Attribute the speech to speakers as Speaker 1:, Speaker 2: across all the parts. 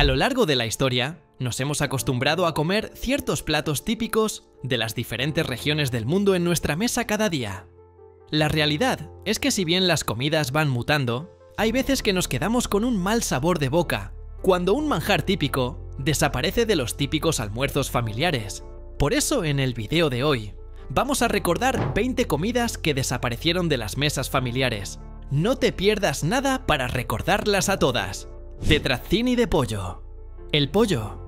Speaker 1: A lo largo de la historia, nos hemos acostumbrado a comer ciertos platos típicos de las diferentes regiones del mundo en nuestra mesa cada día. La realidad es que si bien las comidas van mutando, hay veces que nos quedamos con un mal sabor de boca, cuando un manjar típico desaparece de los típicos almuerzos familiares. Por eso en el video de hoy, vamos a recordar 20 comidas que desaparecieron de las mesas familiares. No te pierdas nada para recordarlas a todas. Tetrazzini de pollo. El pollo.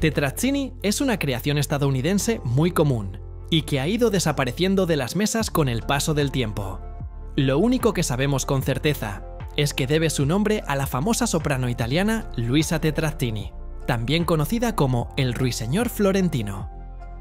Speaker 1: Tetrazzini es una creación estadounidense muy común y que ha ido desapareciendo de las mesas con el paso del tiempo. Lo único que sabemos con certeza es que debe su nombre a la famosa soprano italiana Luisa Tetrazzini, también conocida como el Ruiseñor Florentino.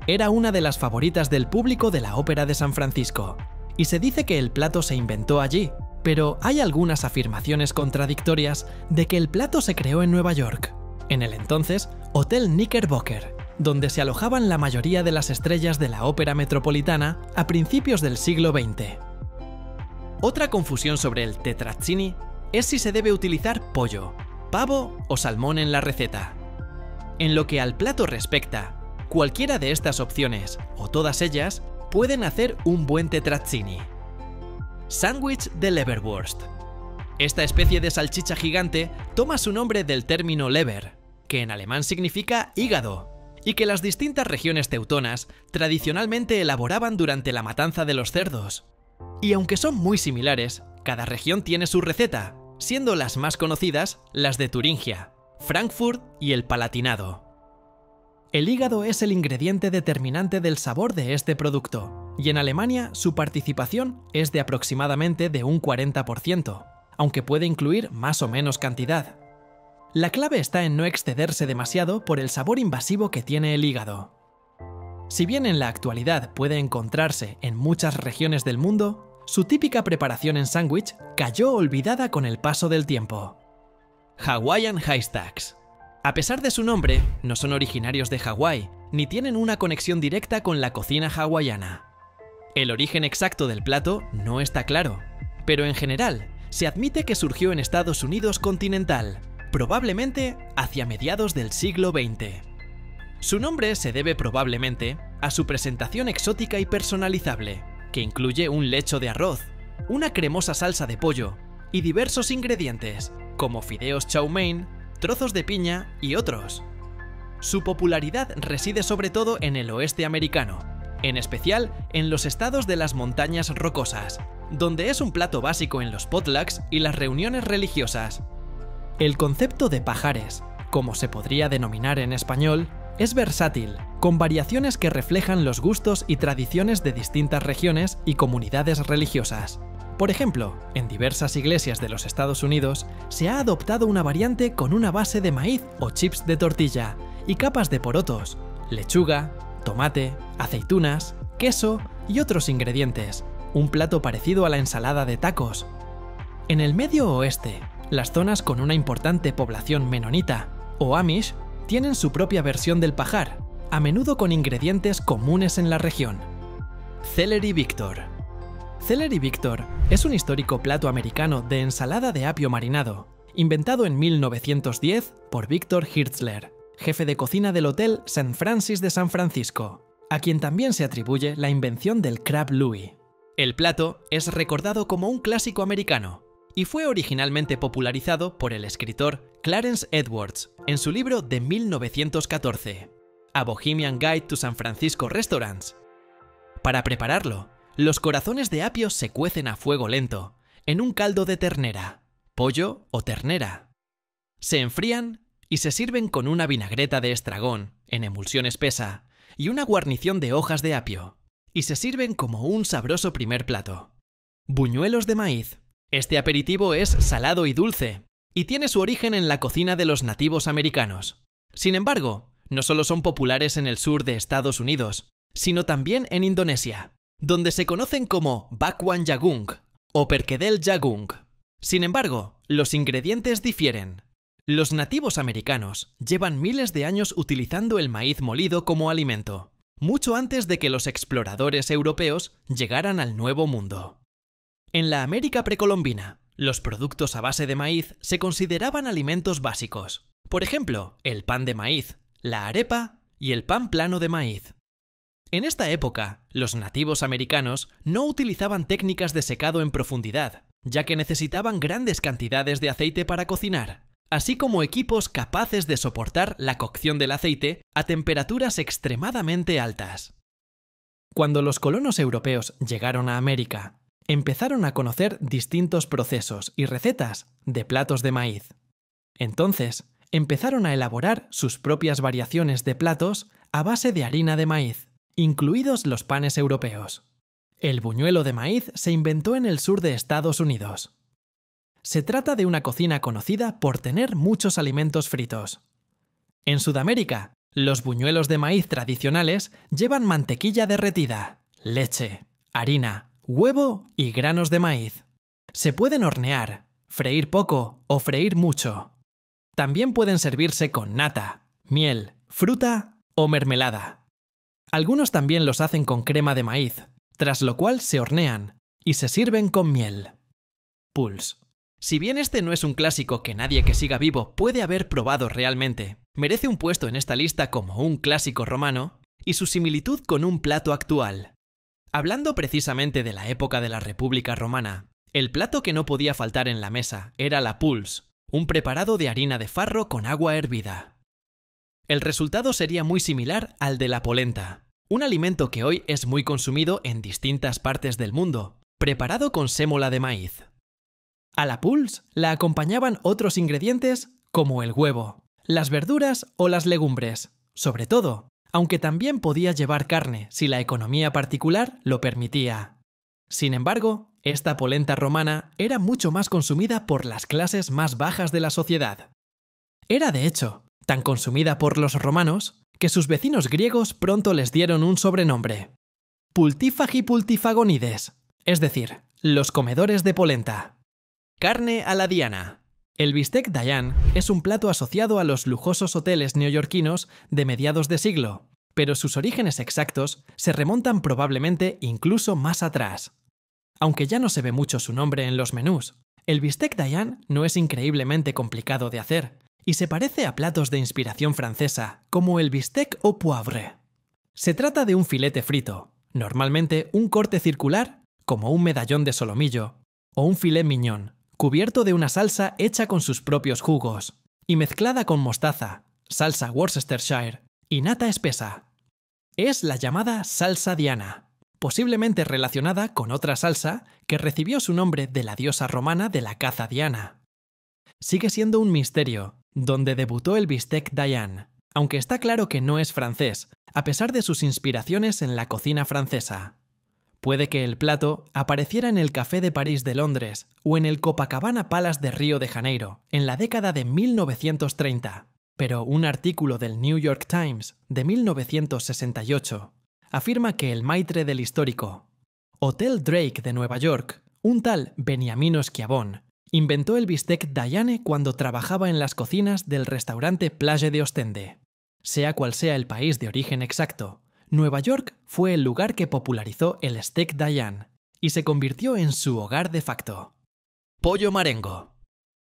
Speaker 1: Era una de las favoritas del público de la Ópera de San Francisco, y se dice que el plato se inventó allí, pero hay algunas afirmaciones contradictorias de que el plato se creó en Nueva York, en el entonces Hotel Knickerbocker, donde se alojaban la mayoría de las estrellas de la ópera metropolitana a principios del siglo XX. Otra confusión sobre el tetrazzini es si se debe utilizar pollo, pavo o salmón en la receta. En lo que al plato respecta, cualquiera de estas opciones, o todas ellas, pueden hacer un buen tetrazzini. Sándwich de Leberwurst. Esta especie de salchicha gigante toma su nombre del término Leber, que en alemán significa hígado, y que las distintas regiones teutonas tradicionalmente elaboraban durante la matanza de los cerdos. Y aunque son muy similares, cada región tiene su receta, siendo las más conocidas las de Turingia, Frankfurt y el Palatinado. El hígado es el ingrediente determinante del sabor de este producto, y en Alemania su participación es de aproximadamente de un 40%, aunque puede incluir más o menos cantidad. La clave está en no excederse demasiado por el sabor invasivo que tiene el hígado. Si bien en la actualidad puede encontrarse en muchas regiones del mundo, su típica preparación en sándwich cayó olvidada con el paso del tiempo. Hawaiian Haystacks. A pesar de su nombre, no son originarios de Hawái, ni tienen una conexión directa con la cocina hawaiana. El origen exacto del plato no está claro, pero en general se admite que surgió en Estados Unidos continental, probablemente hacia mediados del siglo XX. Su nombre se debe probablemente a su presentación exótica y personalizable, que incluye un lecho de arroz, una cremosa salsa de pollo y diversos ingredientes, como fideos chow mein, trozos de piña y otros. Su popularidad reside sobre todo en el oeste americano, en especial en los estados de las montañas rocosas, donde es un plato básico en los potlucks y las reuniones religiosas. El concepto de pajares, como se podría denominar en español, es versátil, con variaciones que reflejan los gustos y tradiciones de distintas regiones y comunidades religiosas. Por ejemplo, en diversas iglesias de los Estados Unidos se ha adoptado una variante con una base de maíz o chips de tortilla y capas de porotos, lechuga, tomate, aceitunas, queso y otros ingredientes, un plato parecido a la ensalada de tacos. En el Medio Oeste, las zonas con una importante población menonita o amish tienen su propia versión del pajar, a menudo con ingredientes comunes en la región. Celery Victor. Celery Victor es un histórico plato americano de ensalada de apio marinado, inventado en 1910 por Victor Hirtzler, jefe de cocina del Hotel St. Francis de San Francisco, a quien también se atribuye la invención del crab Louis. El plato es recordado como un clásico americano y fue originalmente popularizado por el escritor Clarence Edwards en su libro de 1914, A Bohemian Guide to San Francisco Restaurants. Para prepararlo, los corazones de apio se cuecen a fuego lento, en un caldo de ternera, pollo o ternera. Se enfrían y se sirven con una vinagreta de estragón, en emulsión espesa, y una guarnición de hojas de apio, y se sirven como un sabroso primer plato. Buñuelos de maíz. Este aperitivo es salado y dulce, y tiene su origen en la cocina de los nativos americanos. Sin embargo, no solo son populares en el sur de Estados Unidos, sino también en Indonesia, donde se conocen como bakwan jagung o perkedel jagung. Sin embargo, los ingredientes difieren. Los nativos americanos llevan miles de años utilizando el maíz molido como alimento, mucho antes de que los exploradores europeos llegaran al Nuevo Mundo. En la América precolombina, los productos a base de maíz se consideraban alimentos básicos, Por ejemplo, el pan de maíz, la arepa y el pan plano de maíz. En esta época, los nativos americanos no utilizaban técnicas de secado en profundidad, ya que necesitaban grandes cantidades de aceite para cocinar, así como equipos capaces de soportar la cocción del aceite a temperaturas extremadamente altas. Cuando los colonos europeos llegaron a América, empezaron a conocer distintos procesos y recetas de platos de maíz. Entonces, empezaron a elaborar sus propias variaciones de platos a base de harina de maíz, incluidos los panes europeos. El buñuelo de maíz se inventó en el sur de Estados Unidos. Se trata de una cocina conocida por tener muchos alimentos fritos. En Sudamérica, los buñuelos de maíz tradicionales llevan mantequilla derretida, leche, harina, huevo y granos de maíz. Se pueden hornear, freír poco o freír mucho. También pueden servirse con nata, miel, fruta o mermelada. Algunos también los hacen con crema de maíz, tras lo cual se hornean y se sirven con miel. Pulse. Si bien este no es un clásico que nadie que siga vivo puede haber probado realmente, merece un puesto en esta lista como un clásico romano y su similitud con un plato actual. Hablando precisamente de la época de la República Romana, el plato que no podía faltar en la mesa era la pulse, un preparado de harina de farro con agua hervida. El resultado sería muy similar al de la polenta, un alimento que hoy es muy consumido en distintas partes del mundo, preparado con sémola de maíz. A la pulse la acompañaban otros ingredientes como el huevo, las verduras o las legumbres, sobre todo, aunque también podía llevar carne si la economía particular lo permitía. Sin embargo, esta polenta romana era mucho más consumida por las clases más bajas de la sociedad. Era, de hecho, tan consumida por los romanos que sus vecinos griegos pronto les dieron un sobrenombre: Pultífagi pultifagonides, es decir, los comedores de polenta. Carne a la diana. El bistec Diane es un plato asociado a los lujosos hoteles neoyorquinos de mediados de siglo, pero sus orígenes exactos se remontan probablemente incluso más atrás. Aunque ya no se ve mucho su nombre en los menús, el bistec Diane no es increíblemente complicado de hacer y se parece a platos de inspiración francesa, como el bistec au poivre. Se trata de un filete frito, normalmente un corte circular, como un medallón de solomillo, o un filet mignon, cubierto de una salsa hecha con sus propios jugos, y mezclada con mostaza, salsa Worcestershire y nata espesa. Es la llamada salsa Diana, posiblemente relacionada con otra salsa que recibió su nombre de la diosa romana de la caza Diana. Sigue siendo un misterio dónde debutó el bistec Diane, aunque está claro que no es francés, a pesar de sus inspiraciones en la cocina francesa. Puede que el plato apareciera en el Café de París de Londres o en el Copacabana Palace de Río de Janeiro en la década de 1930, pero un artículo del New York Times de 1968 afirma que el maitre del histórico Hotel Drake de Nueva York, un tal Beniamino Schiavone, inventó el bistec Diane cuando trabajaba en las cocinas del restaurante Plage de Ostende. Sea cual sea el país de origen exacto, Nueva York fue el lugar que popularizó el steak Diane y se convirtió en su hogar de facto. Pollo marengo.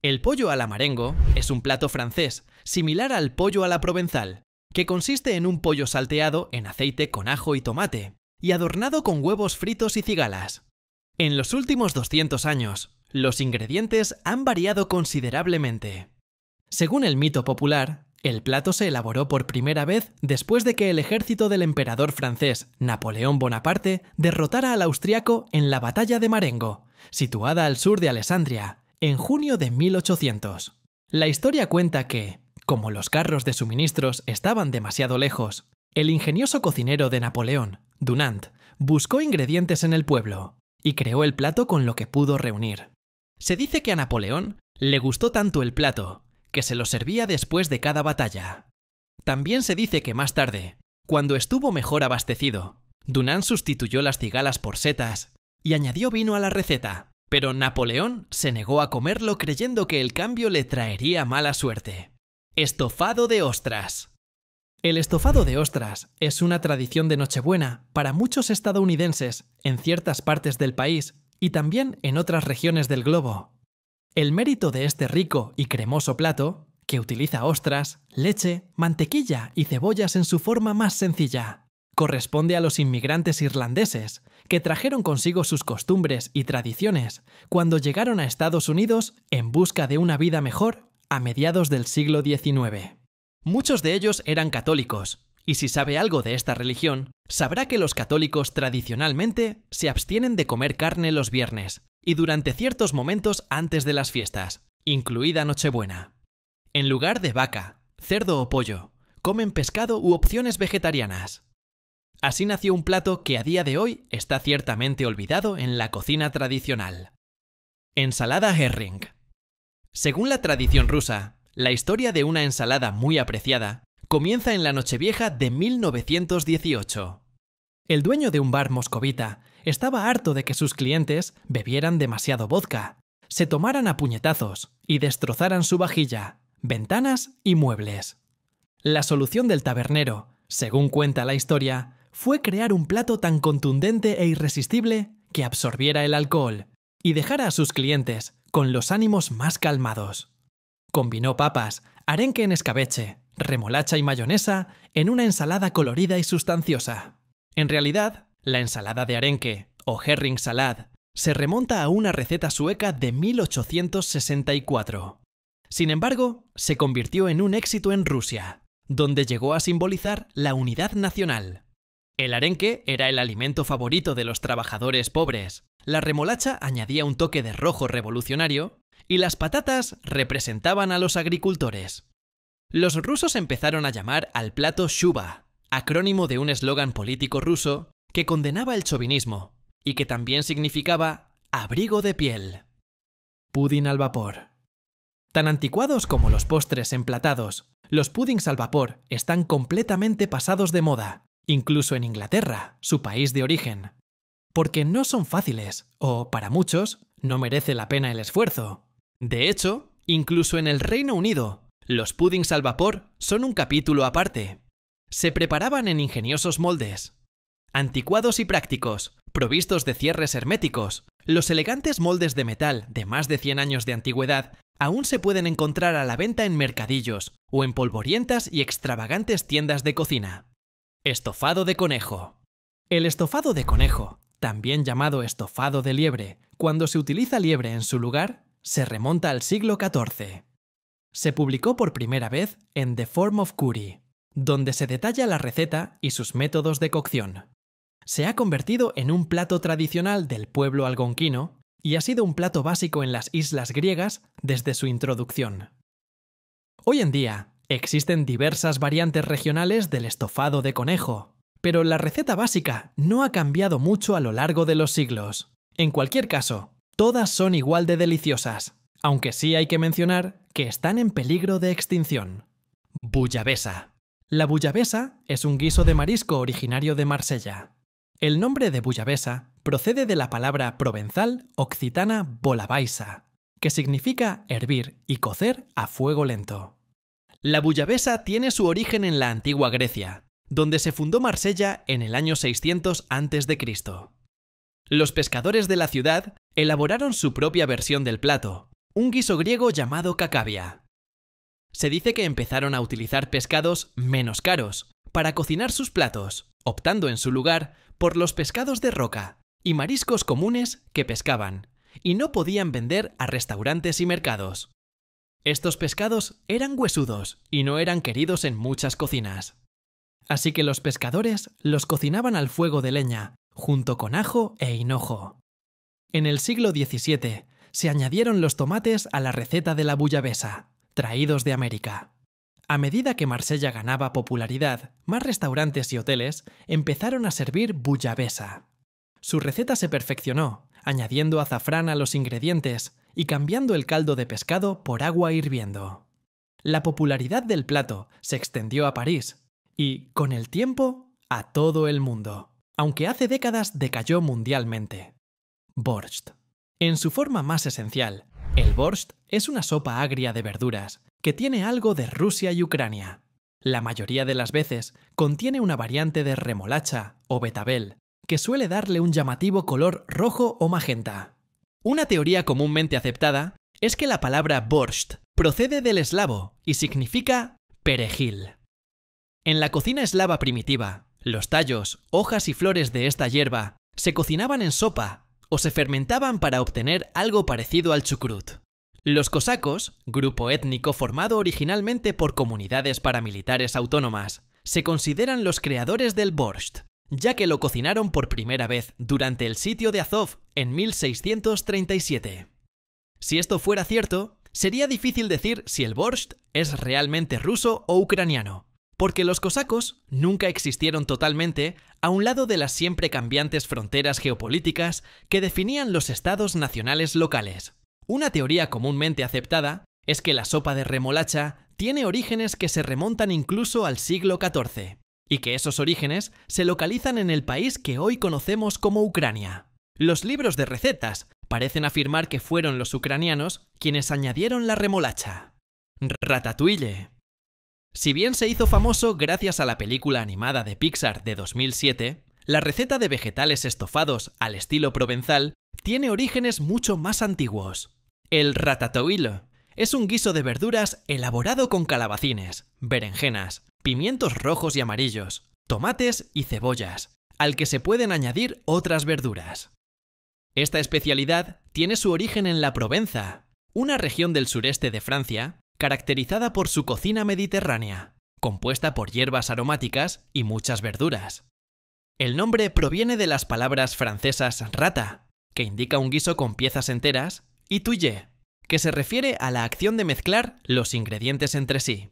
Speaker 1: El pollo a la marengo es un plato francés similar al pollo a la provenzal, que consiste en un pollo salteado en aceite con ajo y tomate y adornado con huevos fritos y cigalas. En los últimos 200 años, los ingredientes han variado considerablemente. Según el mito popular, el plato se elaboró por primera vez después de que el ejército del emperador francés Napoleón Bonaparte derrotara al austriaco en la batalla de Marengo, situada al sur de Alessandria, en junio de 1800. La historia cuenta que, como los carros de suministros estaban demasiado lejos, el ingenioso cocinero de Napoleón, Dunant, buscó ingredientes en el pueblo y creó el plato con lo que pudo reunir. Se dice que a Napoleón le gustó tanto el plato que se lo servía después de cada batalla. También se dice que más tarde, cuando estuvo mejor abastecido, Dunant sustituyó las cigalas por setas y añadió vino a la receta, pero Napoleón se negó a comerlo creyendo que el cambio le traería mala suerte. Estofado de ostras. El estofado de ostras es una tradición de Nochebuena para muchos estadounidenses en ciertas partes del país y también en otras regiones del globo. El mérito de este rico y cremoso plato que utiliza ostras, leche, mantequilla y cebollas en su forma más sencilla. Corresponde a los inmigrantes irlandeses, que trajeron consigo sus costumbres y tradiciones cuando llegaron a Estados Unidos en busca de una vida mejor a mediados del siglo XIX. Muchos de ellos eran católicos, y si sabe algo de esta religión, sabrá que los católicos tradicionalmente se abstienen de comer carne los viernes y durante ciertos momentos antes de las fiestas, incluida Nochebuena. En lugar de vaca, cerdo o pollo, comen pescado u opciones vegetarianas. Así nació un plato que a día de hoy está ciertamente olvidado en la cocina tradicional. Ensalada herring. Según la tradición rusa, la historia de una ensalada muy apreciada comienza en la Nochevieja de 1918. El dueño de un bar moscovita estaba harto de que sus clientes bebieran demasiado vodka, se tomaran a puñetazos y destrozaran su vajilla, ventanas y muebles. La solución del tabernero, según cuenta la historia, fue crear un plato tan contundente e irresistible que absorbiera el alcohol y dejara a sus clientes con los ánimos más calmados. Combinó papas, arenque en escabeche, remolacha y mayonesa en una ensalada colorida y sustanciosa. En realidad, la ensalada de arenque, o herring salad, se remonta a una receta sueca de 1864. Sin embargo, se convirtió en un éxito en Rusia, donde llegó a simbolizar la unidad nacional. El arenque era el alimento favorito de los trabajadores pobres, la remolacha añadía un toque de rojo revolucionario y las patatas representaban a los agricultores. Los rusos empezaron a llamar al plato shuba, acrónimo de un eslogan político ruso que condenaba el chauvinismo y que también significaba abrigo de piel. Pudding al vapor. Tan anticuados como los postres emplatados, los puddings al vapor están completamente pasados de moda, incluso en Inglaterra, su país de origen. Porque no son fáciles, o, para muchos, no merece la pena el esfuerzo. De hecho, incluso en el Reino Unido, los puddings al vapor son un capítulo aparte. Se preparaban en ingeniosos moldes. Anticuados y prácticos, provistos de cierres herméticos, los elegantes moldes de metal de más de 100 años de antigüedad aún se pueden encontrar a la venta en mercadillos o en polvorientas y extravagantes tiendas de cocina. Estofado de conejo. El estofado de conejo, también llamado estofado de liebre, cuando se utiliza liebre en su lugar, se remonta al siglo XIV. Se publicó por primera vez en The Form of Cury, donde se detalla la receta y sus métodos de cocción. Se ha convertido en un plato tradicional del pueblo algonquino y ha sido un plato básico en las islas griegas desde su introducción. Hoy en día, existen diversas variantes regionales del estofado de conejo, pero la receta básica no ha cambiado mucho a lo largo de los siglos. En cualquier caso, todas son igual de deliciosas, aunque sí hay que mencionar que están en peligro de extinción. Bullabesa. La bullabesa es un guiso de marisco originario de Marsella. El nombre de bullabesa procede de la palabra provenzal occitana bolabaisa, que significa hervir y cocer a fuego lento. La bullabesa tiene su origen en la antigua Grecia, donde se fundó Marsella en el año 600 a.C. Los pescadores de la ciudad elaboraron su propia versión del plato, un guiso griego llamado kakavia. Se dice que empezaron a utilizar pescados menos caros para cocinar sus platos, optando en su lugar por los pescados de roca y mariscos comunes que pescaban, y no podían vender a restaurantes y mercados. Estos pescados eran huesudos y no eran queridos en muchas cocinas. Así que los pescadores los cocinaban al fuego de leña, junto con ajo e hinojo. En el siglo XVII se añadieron los tomates a la receta de la bullabesa, traídos de América. A medida que Marsella ganaba popularidad, más restaurantes y hoteles empezaron a servir bullabesa. Su receta se perfeccionó, añadiendo azafrán a los ingredientes y cambiando el caldo de pescado por agua hirviendo. La popularidad del plato se extendió a París y, con el tiempo, a todo el mundo, aunque hace décadas decayó mundialmente. Borscht. En su forma más esencial, el borscht es una sopa agria de verduras que tiene algo de Rusia y Ucrania. La mayoría de las veces contiene una variante de remolacha o betabel, que suele darle un llamativo color rojo o magenta. Una teoría comúnmente aceptada es que la palabra borscht procede del eslavo y significa perejil. En la cocina eslava primitiva, los tallos, hojas y flores de esta hierba se cocinaban en sopa o se fermentaban para obtener algo parecido al chucrut. Los cosacos, grupo étnico formado originalmente por comunidades paramilitares autónomas, se consideran los creadores del borscht, ya que lo cocinaron por primera vez durante el sitio de Azov en 1637. Si esto fuera cierto, sería difícil decir si el borscht es realmente ruso o ucraniano, porque los cosacos nunca existieron totalmente a un lado de las siempre cambiantes fronteras geopolíticas que definían los estados nacionales locales. Una teoría comúnmente aceptada es que la sopa de remolacha tiene orígenes que se remontan incluso al siglo XIV, y que esos orígenes se localizan en el país que hoy conocemos como Ucrania. Los libros de recetas parecen afirmar que fueron los ucranianos quienes añadieron la remolacha. Ratatouille. Si bien se hizo famoso gracias a la película animada de Pixar de 2007, la receta de vegetales estofados al estilo provenzal tiene orígenes mucho más antiguos. El ratatouille es un guiso de verduras elaborado con calabacines, berenjenas, pimientos rojos y amarillos, tomates y cebollas, al que se pueden añadir otras verduras. Esta especialidad tiene su origen en la Provenza, una región del sureste de Francia caracterizada por su cocina mediterránea, compuesta por hierbas aromáticas y muchas verduras. El nombre proviene de las palabras francesas rata, que indica un guiso con piezas enteras, y touiller, que se refiere a la acción de mezclar los ingredientes entre sí.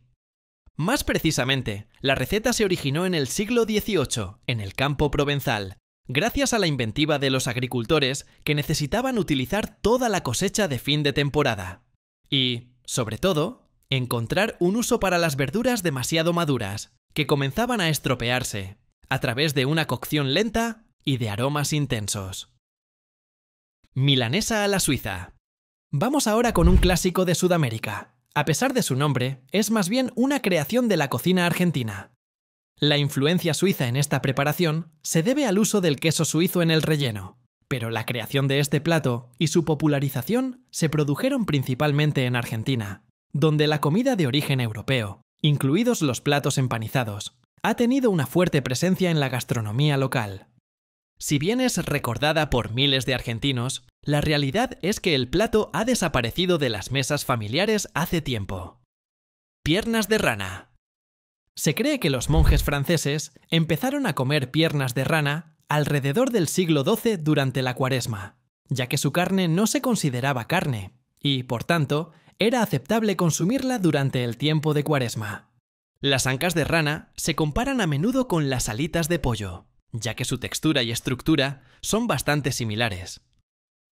Speaker 1: Más precisamente, la receta se originó en el siglo XVIII, en el campo provenzal, gracias a la inventiva de los agricultores que necesitaban utilizar toda la cosecha de fin de temporada. Y, sobre todo, encontrar un uso para las verduras demasiado maduras, que comenzaban a estropearse, a través de una cocción lenta y de aromas intensos. Milanesa a la suiza. Vamos ahora con un clásico de Sudamérica. A pesar de su nombre, es más bien una creación de la cocina argentina. La influencia suiza en esta preparación se debe al uso del queso suizo en el relleno, pero la creación de este plato y su popularización se produjeron principalmente en Argentina, donde la comida de origen europeo, incluidos los platos empanizados, ha tenido una fuerte presencia en la gastronomía local. Si bien es recordada por miles de argentinos, la realidad es que el plato ha desaparecido de las mesas familiares hace tiempo. Piernas de rana. Se cree que los monjes franceses empezaron a comer piernas de rana alrededor del siglo XII durante la Cuaresma, ya que su carne no se consideraba carne y, por tanto, era aceptable consumirla durante el tiempo de Cuaresma. Las ancas de rana se comparan a menudo con las alitas de pollo, ya que su textura y estructura son bastante similares.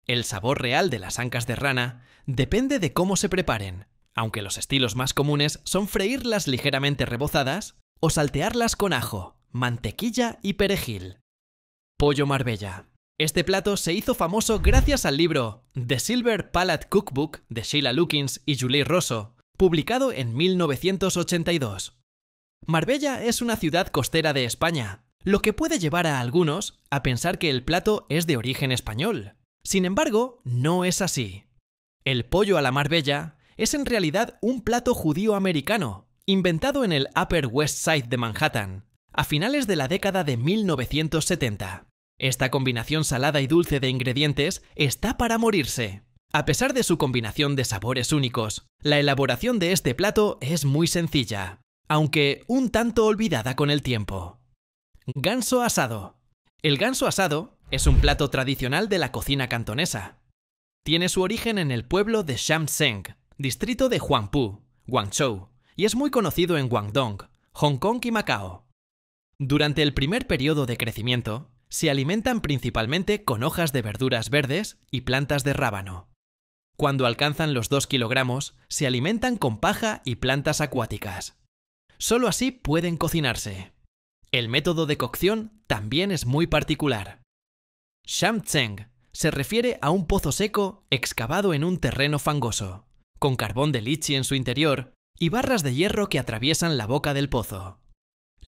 Speaker 1: El sabor real de las ancas de rana depende de cómo se preparen, aunque los estilos más comunes son freírlas ligeramente rebozadas o saltearlas con ajo, mantequilla y perejil. Pollo Marbella. Este plato se hizo famoso gracias al libro The Silver Palate Cookbook de Sheila Lukins y Julie Rosso, publicado en 1982. Marbella es una ciudad costera de España, lo que puede llevar a algunos a pensar que el plato es de origen español. Sin embargo, no es así. El pollo a la Marbella es en realidad un plato judío americano, inventado en el Upper West Side de Manhattan, a finales de la década de 1970. Esta combinación salada y dulce de ingredientes está para morirse. A pesar de su combinación de sabores únicos, la elaboración de este plato es muy sencilla, aunque un tanto olvidada con el tiempo. Ganso asado. El ganso asado es un plato tradicional de la cocina cantonesa. Tiene su origen en el pueblo de Shamseng, distrito de Huangpu, Guangzhou, y es muy conocido en Guangdong, Hong Kong y Macao. Durante el primer periodo de crecimiento, se alimentan principalmente con hojas de verduras verdes y plantas de rábano. Cuando alcanzan los 2 kilogramos, se alimentan con paja y plantas acuáticas. Solo así pueden cocinarse. El método de cocción también es muy particular. Shamtseng se refiere a un pozo seco excavado en un terreno fangoso, con carbón de lichi en su interior y barras de hierro que atraviesan la boca del pozo.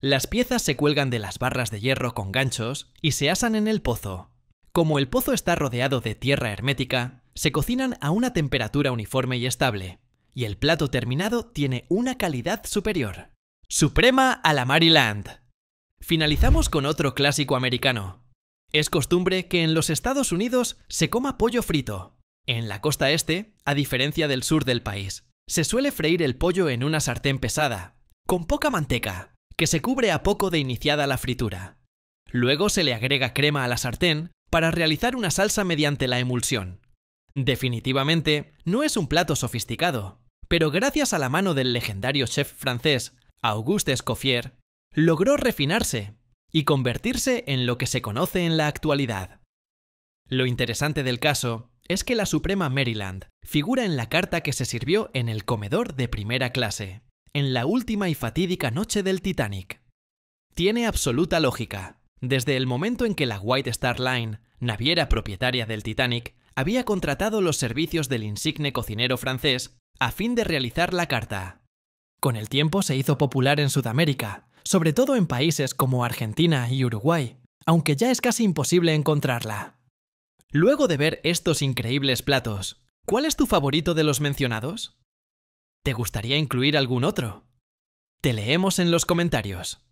Speaker 1: Las piezas se cuelgan de las barras de hierro con ganchos y se asan en el pozo. Como el pozo está rodeado de tierra hermética, se cocinan a una temperatura uniforme y estable, y el plato terminado tiene una calidad superior. Suprema a la Maryland. Finalizamos con otro clásico americano. Es costumbre que en los Estados Unidos se coma pollo frito. En la costa este, a diferencia del sur del país, se suele freír el pollo en una sartén pesada, con poca manteca, que se cubre a poco de iniciada la fritura. Luego se le agrega crema a la sartén para realizar una salsa mediante la emulsión. Definitivamente no es un plato sofisticado, pero gracias a la mano del legendario chef francés Auguste Escoffier, logró refinarse y convertirse en lo que se conoce en la actualidad. Lo interesante del caso es que la Suprema Maryland figura en la carta que se sirvió en el comedor de primera clase, en la última y fatídica noche del Titanic. Tiene absoluta lógica. Desde el momento en que la White Star Line, naviera propietaria del Titanic, había contratado los servicios del insigne cocinero francés a fin de realizar la carta. Con el tiempo se hizo popular en Sudamérica, sobre todo en países como Argentina y Uruguay, aunque ya es casi imposible encontrarla. Luego de ver estos increíbles platos, ¿cuál es tu favorito de los mencionados? ¿Te gustaría incluir algún otro? Te leemos en los comentarios.